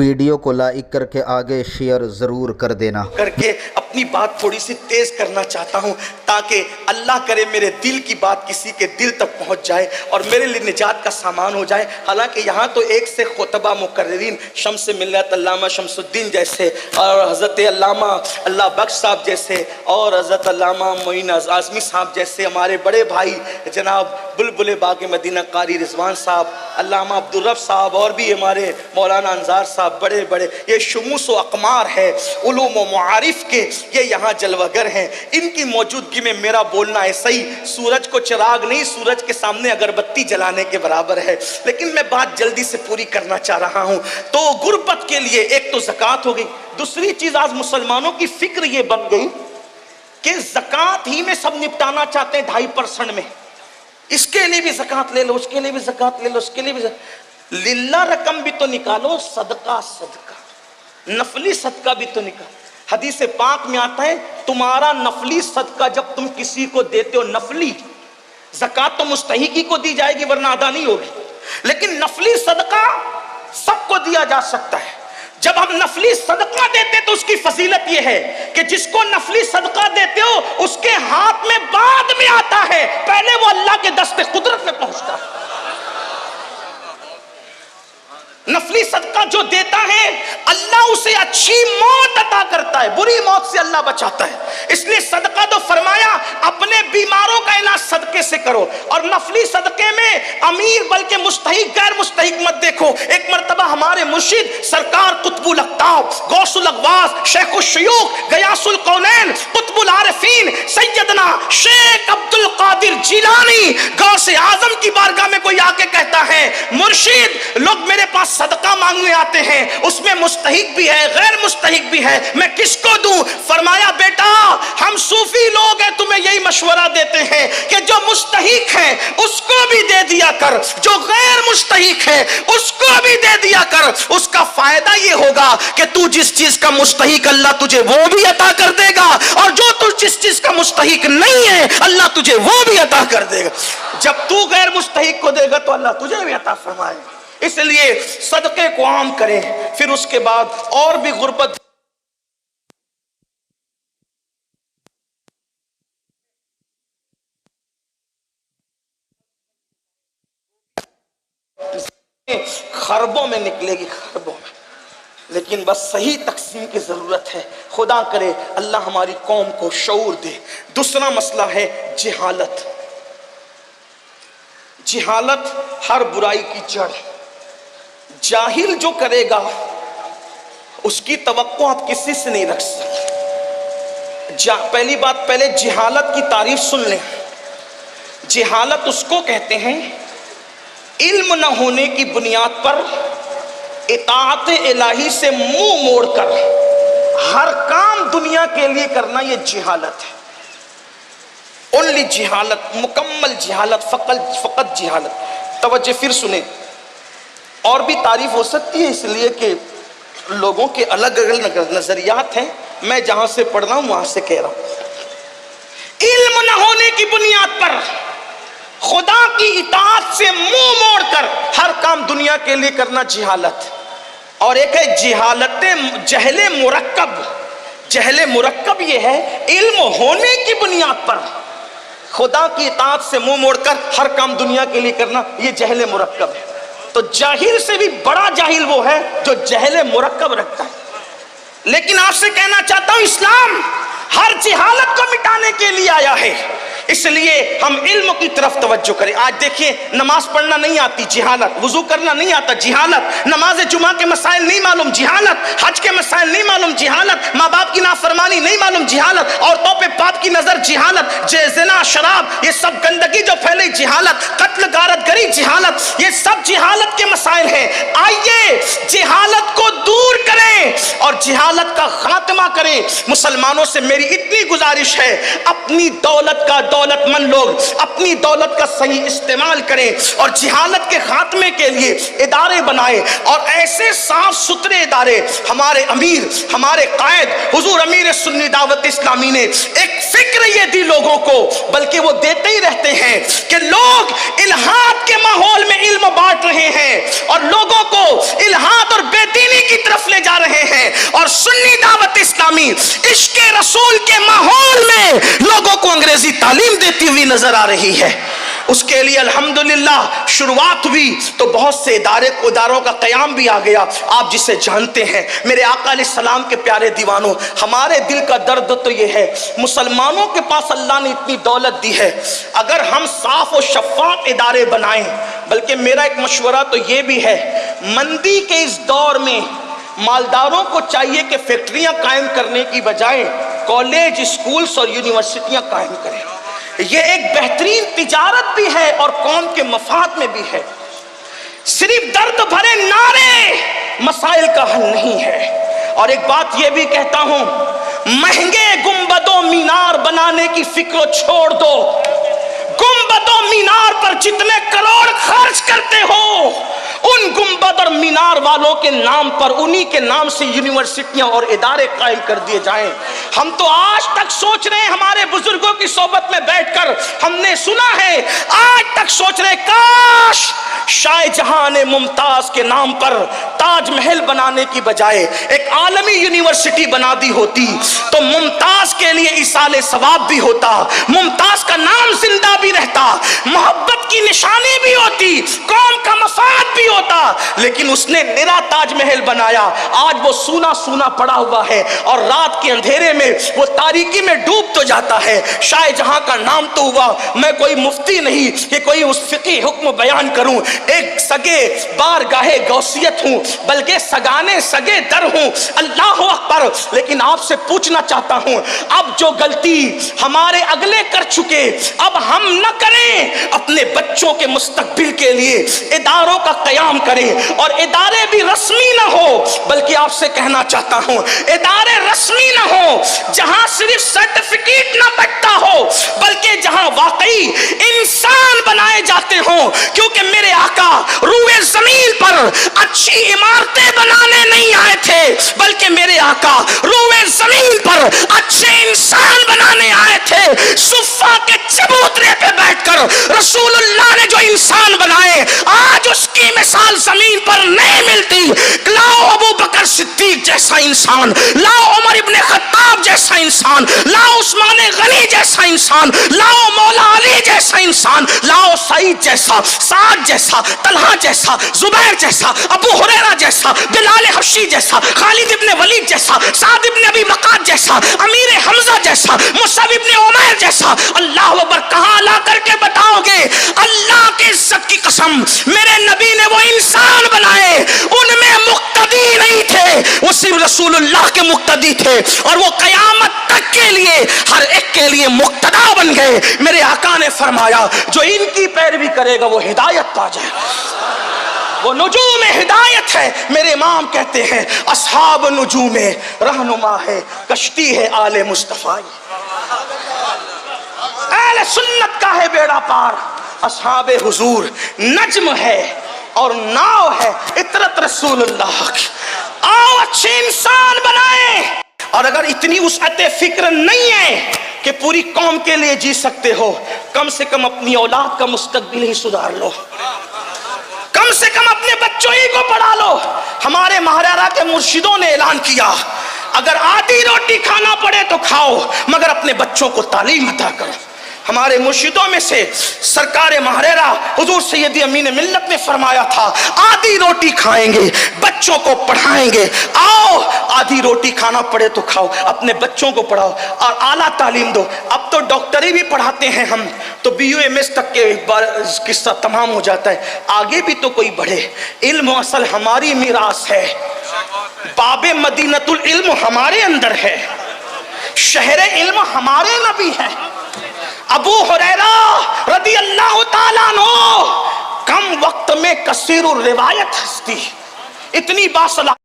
Video کو like کر کے آگے شیئر ضرور کر دینا۔ کر کے اپنی بات تھوڑی سی تیز کرنا چاہتا ہوں تاکہ اللہ کرے میرے دل کی بات کسی کے دل تک پہنچ جائے اور میرے لیے نجات کا سامان ہو جائے۔ حالانکہ یہاں تو ایک سے خطبہ مقررین شمس ملت علامہ شمس الدین جیسے اور حضرت علامہ اللہ بخش صاحب جیسے اور حضرت علامہ معین اعظمی صاحب جیسے ہمارے بڑے بھائی جناب بلبل باغ مدینہ قاری رضوان صاحب، علامہ عبدالرب صاحب اور بھی ہمارے مولانا انصار صاحب بڑے بڑے، یہ شموس و اقمار ہے علوم و معارف کے، یہ یہاں جلوگر ہیں۔ ان کی موجودگی میں میرا بولنا ایسا ہی سورج کو چراغ نہیں، سورج کے سامنے اگربتی جلانے کے برابر ہے، لیکن میں بات جلدی سے پوری کرنا چاہ رہا ہوں۔ تو غربت کے لیے ایک تو زکوٰۃ ہو گئی، دوسری چیز آج مسلمانوں کی فکر یہ بن گئی کہ زکوٰۃ ہی میں سب نپٹانا چاہتے ہیں 2.5% میں، اس کے لیے بھی زکوٰۃ لے لو، اس کے لیے بھی زکوٰۃ لے لو، اس کے لیے بھی للہ رقم بھی تو نکالو، صدقہ نفلی صدقہ بھی تو نکالو۔ حدیث پاک میں آتا ہے تمہارا نفلی صدقہ جب تم کسی کو دیتے ہو، نفلی زکوٰۃ تو مستحقی کو دی جائے گی ورنہ ادا نہیں ہوگی، لیکن نفلی صدقہ سب کو دیا جا سکتا ہے۔ جب ہم نفلی صدقہ دیتے تو اس کی فضیلت یہ ہے کہ جس کو نفلی صدقہ دیتے ہو اس کے ہاتھ میں بعد میں آتا ہے، پہلے وہ اللہ کے دست قدرت میں پہنچتا ہے۔ نفلی صدقہ جو دیتا ہے اللہ اسے اچھی موت عطا کرتا ہے، بری موت سے اللہ بچاتا ہے۔ اس لیے صدقہ تو فرمایا اپنے بیماروں کا علاج صدقے سے کرو، اور نفلی صدقے میں امیر بلکہ مستحق غیر مستحق مت دیکھو۔ ایک مرتبہ ہمارے مرشد سرکار قطب الاقطاب غوث الاغواث شیخ الشیوخ غیاث القونین قطب العارفین سیدنا شیخ عبد القادر جیلانی غوث اعظم کی بارگاہ میں کوئی آ کے کہتا ہے مرشد لوگ میرے پاس صدقہ مانگنے آتے ہیں، اس میں مستحق بھی ہے غیر مستحق بھی ہے، میں کس کو دوں؟ فرمایا بیٹا ہم صوفی لوگ ہیں تمہیں یہی مشورہ دیتے ہیں کہ جو مستحق ہے اس کو بھی دے دیا کر، جو غیر مستحق ہے اس کو بھی دے دیا کر۔ اس کا فائدہ یہ ہوگا کہ تو جس چیز کا مستحق اللہ تجھے وہ بھی عطا کر دے گا، اور جو تو جس چیز کا مستحق نہیں ہے اللہ تجھے وہ بھی عطا کر دے گا۔ جب تو غیر مستحق کو دے گا تو اللہ تجھے بھی عطا فرمائے گا۔ اس لیے صدقے کو عام کریں۔ پھر اس کے بعد اور بھی غربت خربوں میں نکلے گی، خربوں میں، لیکن بس صحیح تقسیم کی ضرورت ہے۔ خدا کرے اللہ ہماری قوم کو شعور دے۔ دوسرا مسئلہ ہے جہالت۔ جہالت ہر برائی کی جڑ۔ جاہل جو کرے گا اس کی توقع آپ کسی سے نہیں رکھ سکتے۔ پہلی بات، پہلے جہالت کی تعریف سن لیں۔ جہالت اس کو کہتے ہیں علم نہ ہونے کی بنیاد پر اطاعت الہی سے منہ موڑ کر ہر کام دنیا کے لیے کرنا، یہ جہالت ہے۔ اونلی جہالت، مکمل جہالت، فقط جہالت۔ توجہ پھر سنیں، اور بھی تعریف ہو سکتی ہے اس لیے کہ لوگوں کے الگ الگ نظریات ہیں، میں جہاں سے پڑھ رہا ہوں وہاں سے کہہ رہا ہوں۔ علم نہ ہونے کی بنیاد پر خدا کی اطاعت سے منہ موڑ کر ہر کام دنیا کے لیے کرنا جہالت، اور ایک ہے جہالت جہل مرکب۔ جہل مرکب یہ ہے علم ہونے کی بنیاد پر خدا کی اطاعت سے منہ موڑ کر ہر کام دنیا کے لیے کرنا، یہ جہل مرکب ہے۔ تو جاہل سے بھی بڑا جاہل وہ ہے جو جہل مرکب رکھتا ہے۔ لیکن آپ سے کہنا چاہتا ہوں اسلام ہر جہالت کو مٹانے کے لیے آیا ہے، اس لیے ہم علم کی طرف توجہ کریں۔ آج دیکھیں نماز پڑھنا نہیں آتی، جہالت، وضو کرنا نہیں آتا، جہالت، نماز جمعہ کے مسائل نہیں معلوم، جہالت، حج کے مسائل نہیں معلوم، جہالت، ماں باپ کی نافرمانی نہیں معلوم، جہالت، عورتوں پہ پاپ کی نظر، جہالت، زنا، شراب، یہ سب گندگی جو پھیلی، جہالت، قتل غارت گری، جہالت، یہ سب جہالت کے مسائل ہیں۔ آئیے جہالت کو دور کریں اور اور جہالت کا خاتمہ کریں۔ مسلمانوں سے میری اتنی گزارش ہے، اپنی دولت کا، دولت مند لوگ اپنی دولت کا صحیح استعمال کریں اور جہالت کے خاتمے کے لیے ادارے بنائیں، اور ایسے صاف ستھرے ادارے۔ ہمارے امیر، ہمارے قائد حضور امیر سنی دعوت اسلامی نے ایک فکر یہ دی لوگوں کو، بلکہ وہ دیتے ہی رہتے ہیں کہ لوگ الہاد کے ماحول میں علم بانٹ رہے ہیں اور لوگوں کو الہاد اور بے دینی کی طرف لے جا رہے ہیں، اور سنی دعوت اسلامی عشق رسول کے ماحول میں لوگوں کو انگریزی تعلیم دیتی ہوئی نظر آ رہی ہے۔ اس کے لیے الحمدللہ شروعات ہوئی تو بہت سے اداروں کا قیام بھی آ گیا، آپ جسے جانتے ہیں۔ میرے آقا علیہ السلام کے پیارے دیوانوں، ہمارے دل کا درد تو یہ ہے، مسلمانوں کے پاس اللہ نے اتنی دولت دی ہے، اگر ہم صاف و شفاف ادارے بنائیں، بلکہ میرا ایک مشورہ تو یہ بھی ہے، مندی کے اس دور میں مالداروں کو چاہیے کہ فیکٹریاں قائم کرنے کی بجائے کالج، اسکولز اور یونیورسٹیاں قائم کریں۔ یہ ایک بہترین تجارت بھی ہے اور قوم کے مفاد میں بھی ہے۔ صرف درد بھرے نعرے مسائل کا حل نہیں ہے۔ اور ایک بات یہ بھی کہتا ہوں، مہنگے گنبد و مینار بنانے کی فکر چھوڑ دو۔ گنبد و مینار پر جتنے کروڑ خرچ کرتے ہو، ان گنبد اور مینار والوں کے نام پر، انہی کے نام سے یونیورسٹیاں اور ادارے قائم کر دیے جائیں۔ ہم تو آج تک سوچ رہے ہیں، ہمارے بزرگوں کی صحبت میں بیٹھ کر ہم نے سنا ہے، آج تک سوچ رہے کاش شاہ جہاں نے ممتاز کے نام پر تاج محل بنانے کی بجائے ایک عالمی یونیورسٹی بنا دی ہوتی تو ممتاز کے لیے ایصال ثواب بھی ہوتا، ممتاز کا نام زندہ بھی رہتا، محبت کی نشانی بھی ہوتی، قوم کا مفاد بھی ہوتا۔ لیکن اس نے نرا تاج محل بنایا، آج وہ سونا سونا پڑا ہوا ہے اور رات کے اندھیرے میں وہ تاریکی میں ڈوب تو جاتا ہے۔ شاہ جہاں کا نام تو ہوا، میں کوئی مفتی نہیں کہ کوئی اس فقہی حکم بیان کروں، ایک سگے بارگاہ غوثیت ہوں، بلکہ سگانے سگے در ہوں، اللہ اکبر۔ لیکن آپ سے پوچھنا چاہتا ہوں، اب جو غلطی ہمارے اگلے کر چکے اب ہم نہ کریں، اپنے بچوں کے مستقبل کے لیے اداروں کا قیام کریں، اور ادارے بھی رسمی نہ ہو، بلکہ آپ سے کہنا چاہتا ہوں ادارے رسمی نہ ہو جہاں صرف سرٹیفکیٹ نہ بٹتا ہو، بلکہ جہاں واقعی انسان بنائے جاتے ہوں، کیونکہ میرے آقا روئے زمین پر اچھی عمارتیں بنانے نہیں آئے تھے، بلکہ میرے آقا روئے زمین پر اچھے انسان بنانے آئے تھے۔ صفا کے چبوترے پہ بیٹھ کر رسول اللہ نے جو انسان بنائے، آج اس کی مثال زمین پر نہیں ملتی۔ لاؤ ابو بکر صدیق جیسا انسان، لاؤ عمر ابن خطاب جیسا انسان، لاؤ عثمان غنی جیسا انسان، لاؤ مولا علی جیسا انسان، لاؤ سعید جیسا، سعد جیسا، طلحہ جیسا، زبیر جیسا، ابو ہریرہ جیسا، بلال حبشی جیسا، خالد ابن ولید جیسا، سعد ابن ابی وقاص جیسا، امیر حمزہ جیسا، مصعب ابن عمیر جیسا۔ اللہ اکبر، کہاں لا کر کے بتاؤ گے؟ اللہ کی عزت کی قسم، میرے نبی نے وہ انسان بنائے، ان میں مقتدی نہیں تھے، وہ صرف رسول اللہ کے مقتدی تھے، اور وہ قیامت تک کے لیے ہر ایک کے لیے مقتدا بن گئے۔ میرے آقا نے فرمایا جو ان کی پیروی کرے گا وہ ہدایت پا جائے گا، وہ نجوم ہدایت ہے۔ میرے امام کہتے ہیں اصحاب نجوم رہنما ہے، کشتی ہے آل مصطفیٰ، اہل سنت کا ہے بیڑا پار، اصحاب حضور نجم ہے اور ناؤ ہے اطرت رسول اللہ کی۔ آؤ اچھے انسان بنائیں، اور اگر اتنی وسعت فکر نہیں ہے کہ پوری قوم کے لیے جی سکتے ہو، کم سے کم اپنی اولاد کا مستقبل ہی سدھار لو، کم سے کم اپنے بچوں ہی کو پڑھا لو۔ ہمارے مہاراجا کے مرشدوں نے اعلان کیا، اگر آدھی روٹی کھانا پڑے تو کھاؤ، مگر اپنے بچوں کو تعلیم عطا کرو۔ ہمارے مرشدوں میں سے سرکار مہریرا حضور سیدی امین ملت نے فرمایا تھا، آدھی روٹی کھائیں گے، بچوں کو پڑھائیں گے۔ آؤ آدھی روٹی کھانا پڑے تو کھاؤ، اپنے بچوں کو پڑھاؤ اور اعلیٰ تعلیم دو۔ اب تو ڈاکٹری بھی پڑھاتے ہیں ہم، تو BUMS تک کے قصہ تمام ہو جاتا ہے، آگے بھی تو کوئی بڑھے۔ علم اصل ہماری میراث ہے، باب مدینۃ العلم ہمارے اندر ہے، شہر علم ہمارے نبی ہے۔ ابو ہریرہ رضی اللہ تعالیٰ عنہ کم وقت میں کثیر الروایت ہستی، اتنی باصلاحیت